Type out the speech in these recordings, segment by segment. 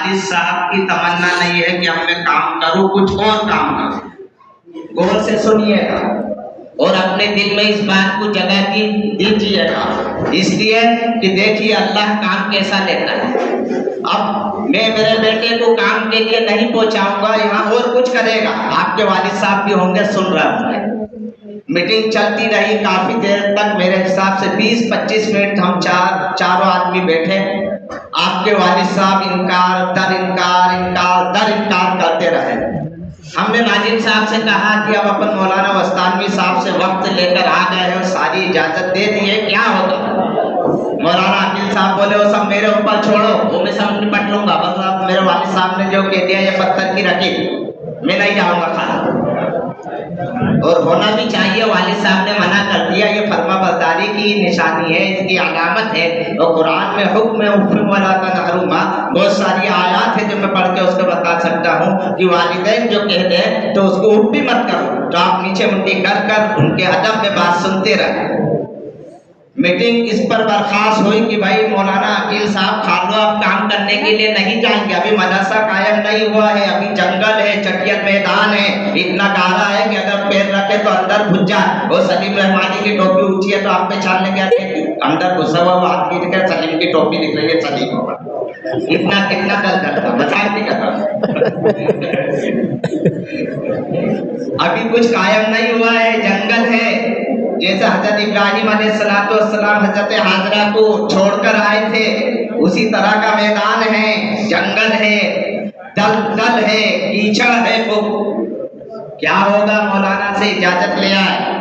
والد صاحب کی تمنا نہیں ہے کہ اب میں کام کروں، کچھ اور کام کروں. غور سے سنیے گا اور اپنے دل میں اس بات کو جگہ دیجیے گا، اس لیے کہ دیکھیے اللہ کام کیسا لیتا ہے. اب میں میرے بیٹے کو کام کے لیے نہیں پہنچاؤں گا، یہاں اور کچھ کرے گا. آپ کے والد صاحب بھی ہوں گے، سن رہے ہوں گے. میٹنگ چلتی رہی کافی دیر تک، میرے حساب سے 20-25 منٹ ہم چاروں آدمی بیٹھے. آپ کے والد صاحب انکار در انکار کرتے رہے. ہم نے ناظم صاحب سے کہا کہ اب اپن مولانا وستانوی صاحب سے وقت لے کر آ گئے ہیں، ساری اجازت دے دی ہے، کیا ہوگا؟ مولانا عقیل صاحب بولے وہ سب میرے اوپر چھوڑو، وہ میں سب نپٹ لوں گا، بس اب میرے والد صاحب نے جو کہہ دیا یہ پتھر کی رکھی، میں نہیں جاؤں گا کھانا. اور ہونا بھی چاہیے، والد صاحب نے منع کر دیا، یہ فرما برداری کی نشانی ہے، اس کی علامت ہے. اور قرآن میں حکم ہے حکم ولا تنہرہما، بہت ساری آیات ہیں جو میں پڑھ کے اس کو بتا سکتا ہوں کہ والدین جو کہتے ہیں تو اس کو اف بھی مت کرو، تو آپ نیچے منڈی کر کر ان کے ادب میں بات سنتے رہے. میٹنگ اس پر برخاست ہوئی کہ بھائی مولانا عقیل صاحب کھا لو، اب کام کرنے کے لیے نہیں جائیں گے، ابھی مدرسہ قائم نہیں ہوا ہے، ابھی جنگل ہے، چٹیل میدان ہے، اتنا گہرا ہے کہ اگر پیر رکھے تو اندر گھس جائے. اور سلیم رحمانی کی ٹوپی اونچی ہے تو آپ پہچان لیں گے اندر گھسا ہوا وہ آدمی دکھ رہا، سلیم کی ٹوپی دکھ رہی ہے، سلیم ہوگا. اتنا کتنا ڈر کرتا بتا نہیں کرتا. ابھی کچھ قائم نہیں ہوا ہے، جنگل ہے. جیسے حضرت ابراہیم علیہ السلام حضرت حاجرہ کو چھوڑ کر آئے تھے، اسی طرح کا میدان ہے، جنگل ہے، دل ہے، کیچڑ ہے. کیا ہوگا؟ مولانا سے اجازت لے آئے،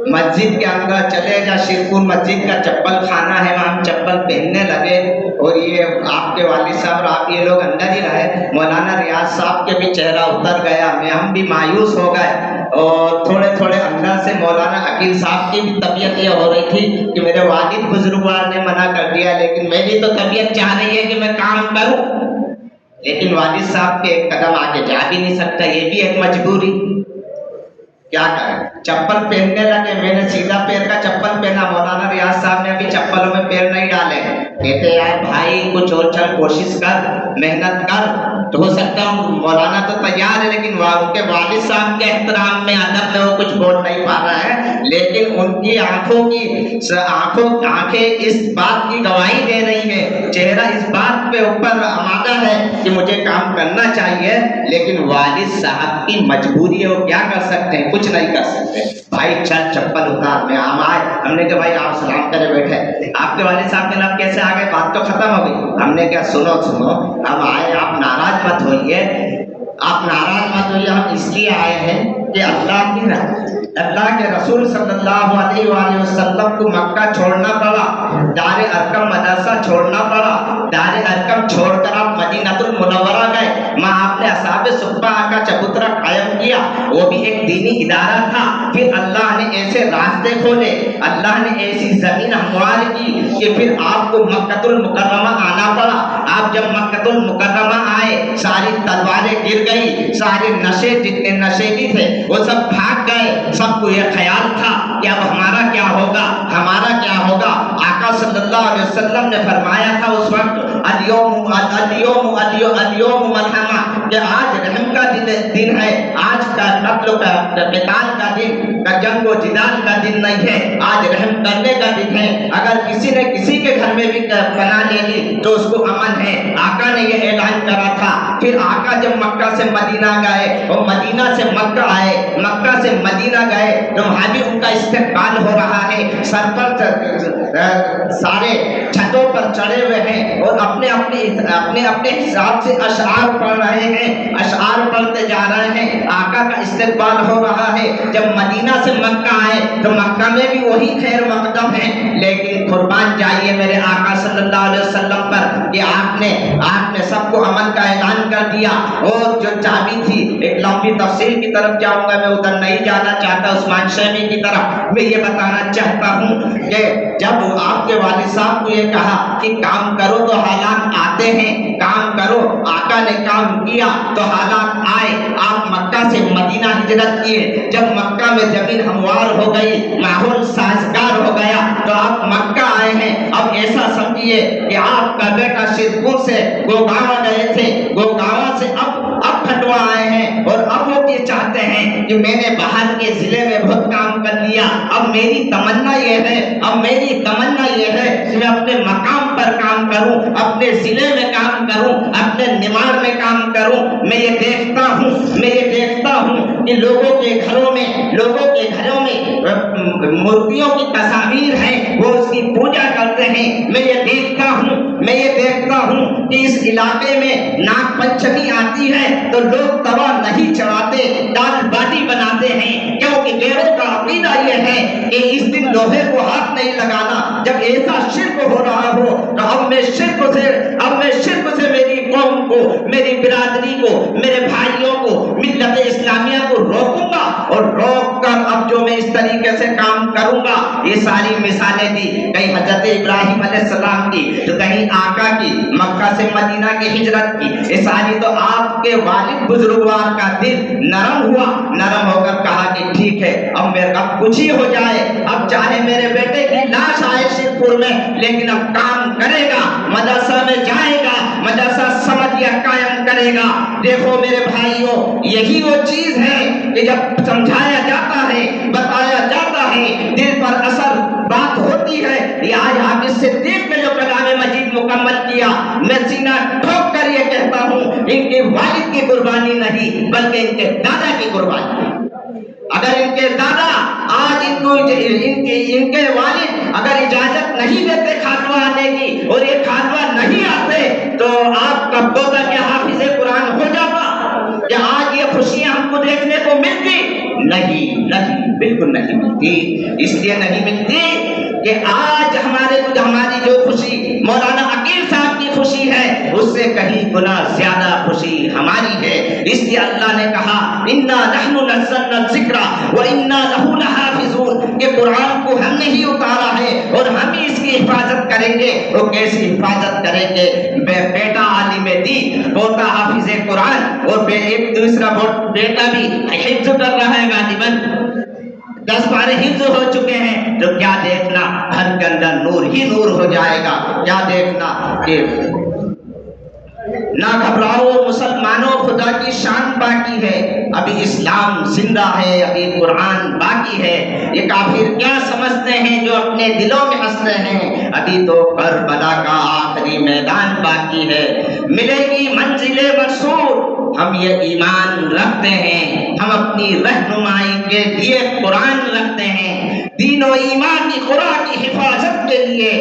مسجد کے اندر چلے جا، شیرپور مسجد کا چپل خانہ ہے، وہاں ہم چپل پہننے لگے. اور یہ آپ کے والد صاحب اور آپ یہ لوگ اندر ہی رہے. مولانا ریاض صاحب کے بھی چہرہ اتر گیا، ہم بھی مایوس ہو گئے. اور تھوڑے اندر سے مولانا عقیل صاحب کی بھی طبیعت یہ ہو رہی تھی کہ میرے والد بزرگوار نے منع کر دیا، لیکن میری تو طبیعت چاہ رہی ہے کہ میں کام کروں، لیکن والد صاحب کے ایک قدم آگے جا بھی نہیں سکتا، یہ بھی ایک مجبوری. کیا کریں؟ چپل پہننے لگے، میں نے سیدھا پیر کا چپل پہنا، مولانا ریاض صاحب نے ابھی چپلوں میں پیر نہیں ڈالے. کہتے یار بھائی کچھ اور چل، کوشش کر، محنت کر. تو ہو سکتا ہوں مولانا تو تیار ہے، لیکن ان کے والد صاحب کے احترام میں ادب میں وہ کچھ بول نہیں پا رہا ہے. لیکن ان کی آنکھیں اس بات کی گواہی دے رہی ہے، چہرہ اس بات پہ اوپر آمادہ ہے کہ مجھے کام کرنا چاہیے. لیکن والد صاحب کی مجبوری ہے، وہ کیا کر سکتے ہیں؟ کچھ نہیں کر سکتے. بھائی چل چپل اتار. میں ہم نے کہا بھائی آپ سلام کرے بیٹھے. آپ کے والد صاحب کے نام کیسے آ گئے؟ بات تو ختم ہو گئی. ہم نے کہا سنو ہم آئے، آپ ناراض مت ہوئیے، ہم اس لیے آئے ہیں کہ اللہ کے رسول صلی اللہ علیہ وآلہ وسلم کو مکہ چھوڑنا پڑا، دار ارقم مدرسہ چھوڑنا پڑا، دار ارقم چھوڑ کر آپ مدینہ المنورہ گئے، وہاں آپ نے اصحاب صفہ کا چبوترا قائم کیا، وہ بھی ایک دینی ادارہ تھا. پھر اللہ نے ایسے راستے کھولے، اللہ نے ایسی زمین ہموار کی کہ پھر آپ کو مکہ المکرمہ آنا پڑا. آپ جب مکہ المکرمہ آئے، ساری تلواریں گر گئی، سارے نشے جتنے نشے بھی تھے وہ سب بھاگ گئے. سب کو یہ خیال تھا کہ اب ہمارا کیا ہوگا. آقا صلی اللہ علیہ وسلم نے فرمایا تھا اس وقت اليوم ملحمہ، کہ آج رحم کا دن ہے، آج کا قتل کا قتال کا دن، کا جنگ و جدال کا دن نہیں ہے، آج رحم کرنے کا دن ہے. اگر کسی نے کسی کے گھر میں بھی پناہ لے لی تو اس کو امن ہے. آقا نے یہ اعلان کرا تھا. پھر آقا جب مکہ سے مدینہ گئے اور مدینہ سے مکہ آئے، مکہ سے مدینہ گئے تو وہاں بھی ان کا استقبال ہو رہا ہے. سر پر سارے چھتوں پر چڑھے ہوئے ہیں اور اپنے حساب سے اشعار پڑھ رہے ہیں، اشعار پڑھتے جا رہے ہیں. آقا کا استقبال ہو رہا ہے. جب مدینہ سے مکہ آئے تو مکہ میں بھی وہی خیر مقدم ہے، لیکن قربان جائیے میرے آقا صلی اللہ علیہ وسلم پر کہ آپ نے سب کو امن کا اعلان کر دیا. اور جو چابی تھی، ایک لمبی تفصیل کی طرف جاؤں گا، میں ادھر نہیں جانا چاہتا، عثمان شیبی کی طرف میں یہ بتانا چاہتا ہوں کہ جب آپ کے والد صاحب کو یہ کہا کہ کام کرو تو حالات آتے ہیں، کام کرو، آقا نے کام کیا تو حالات آئے. آپ مکہ سے مدینہ ہجرت کیے. جب مکہ میں زمین ہموار ہو گئی، ماحول سازگار ہو گیا تو آپ مکہ آئے ہیں. اب ایسا سمجھیے کہ آپ کا بیٹا شیرپور سے گوگاواں گئے تھے، کہ میں نے باہر کے ضلع میں بہت کام کر لیا، اب میری تمنا یہ ہے کہ میں اپنے مقام پر کام کروں، اپنے ضلع میں کام کروں، اپنے نمار میں کام کروں۔ میں یہ دیکھتا ہوں کہ لوگوں کے گھروں میں مورتیوں کی تصاویر ہیں، وہ اس کی پوجا کرتے ہیں۔ میں یہ دیکھتا ہوں کہ اس علاقے میں ناگ پنچمی آتی ہے تو لوگ توا نہیں چڑھاتے، دال باٹی بناتے ہیں، کیونکہ غیروں کا عقیدہ یہ ہے کہ اس دن لوہے کو ہاتھ نہیں لگانا۔ جب ایسا شرک ہو رہا ہو تو اب میں شرک سے میری قوم کو، میری برادری کو، میرے بھائیوں کو، ملت اسلامیہ کو روکوں گا، اور روک کر اب جو میں اس طریقے سے کام کروں گا۔ یہ ساری مثالیں دی، کہیں حضرت ابراہیم علیہ السلام کی، تو کہیں آقا کی، مکہ سے مدینہ کی ہجرت کی، یہ ساری تو آپ کے والد بزرگوار کا دل نرم ہو کر کہا کہ ٹھیک ہے، اب کچھ ہی ہو جائے، اب چاہے میرے بیٹے کی لاش آئے شیرپور میں، لیکن اب کام کرے گا، مدرسہ میں جائے گا، مدرسہ سمجھ یا قائم کرے گا۔ دیکھو میرے بھائیوں، یہی وہ چیز ہے کہ جب سمجھایا جاتا ہے، بتایا جاتا ہے، دل پر اثر بات ہوتی ہے۔ یہ آج حافظ صدیق نے جو کلام مجید مکمل کیا، میں سینہ ٹھوک کر یہ کہتا ہوں، ان کے والد کی قربانی نہیں بلکہ ان کے دادا کی قربانی۔ اگر ان کے دادا آج ان کے والد اگر اجازت نہیں دیتے خاتمہ آنے کی، اور یہ خاتمہ نہیں آتے، تو آپ کا پوتا کیا حافظ قرآن ہو جاتا؟ کہ آج یہ خوشیاں ہم کو دیکھنے کو ملتی؟ نہیں، بالکل نہیں ملتی۔ اس لیے نہیں ملتی کہ آج ہماری جو خوشی مولانا عقیل صاحب کی خوشی ہے، اس سے کہیں گنا زیادہ خوشی ہماری ہے۔ اس لیے اللہ نے کہا انا نحن نزلنا الذکر وانا له لحافظون، کہ قرآن کو ہم نے ہی اتارا ہے اور ہم ہی اس کی حفاظت کریں گے۔ وہ کیسی حفاظت کریں گے؟ بیٹا عالم دین، پوتا حافظ قرآن، اور ایک دوسرا بیٹا بھی حفظ کر رہا ہے، غالباً 10 پارے حفظ ہو چکے ہیں، تو کیا دیکھنا گھر کے اندر نور ہی نور ہو جائے گا۔ کیا دیکھنا کہ نہ گھبراؤ مسلمانوں، خدا کی شان باقی ہے، ابھی اسلام زندہ ہے، ابھی قرآن باقی ہے۔ یہ کافر کیا سمجھتے ہیں جو اپنے دلوں میں ہنستے ہیں؟ ابھی تو کربلا کا آخری میدان باقی ہے، ملے گی منزل مرسول۔ ہم یہ ایمان رکھتے ہیں، ہم اپنی رہنمائی کے لیے قرآن رکھتے ہیں، دین و ایمان کی قرآن کی حفاظت کے لیے،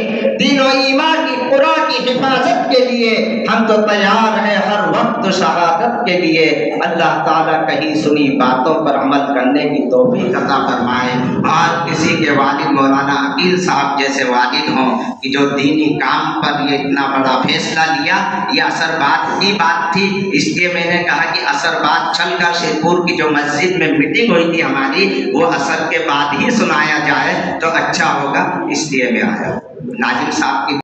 دین و ایمان کی قرآن کی حفاظت کے لیے ہم تو تیار ہیں ہر وقت شہادت کے لیے۔ اللہ تعالیٰ کہیں سنی باتوں پر عمل کرنے کی توفیق عطا فرمائے، اور کسی کے والد مولانا عقیل صاحب جیسے والد ہوں کہ جو دینی کام پر یہ اتنا بڑا فیصلہ لیا۔ یہ اثر بات کی بات تھی، اس لیے میں نے کہا کہ اثر بات چل کر شیرپور کی جو مسجد میں میٹنگ ہوئی تھی ہماری، وہ اثر کے بعد ہی سنایا جائے تو اچھا ہوگا، اس لیے میں آیا۔ ناظم صاحب کی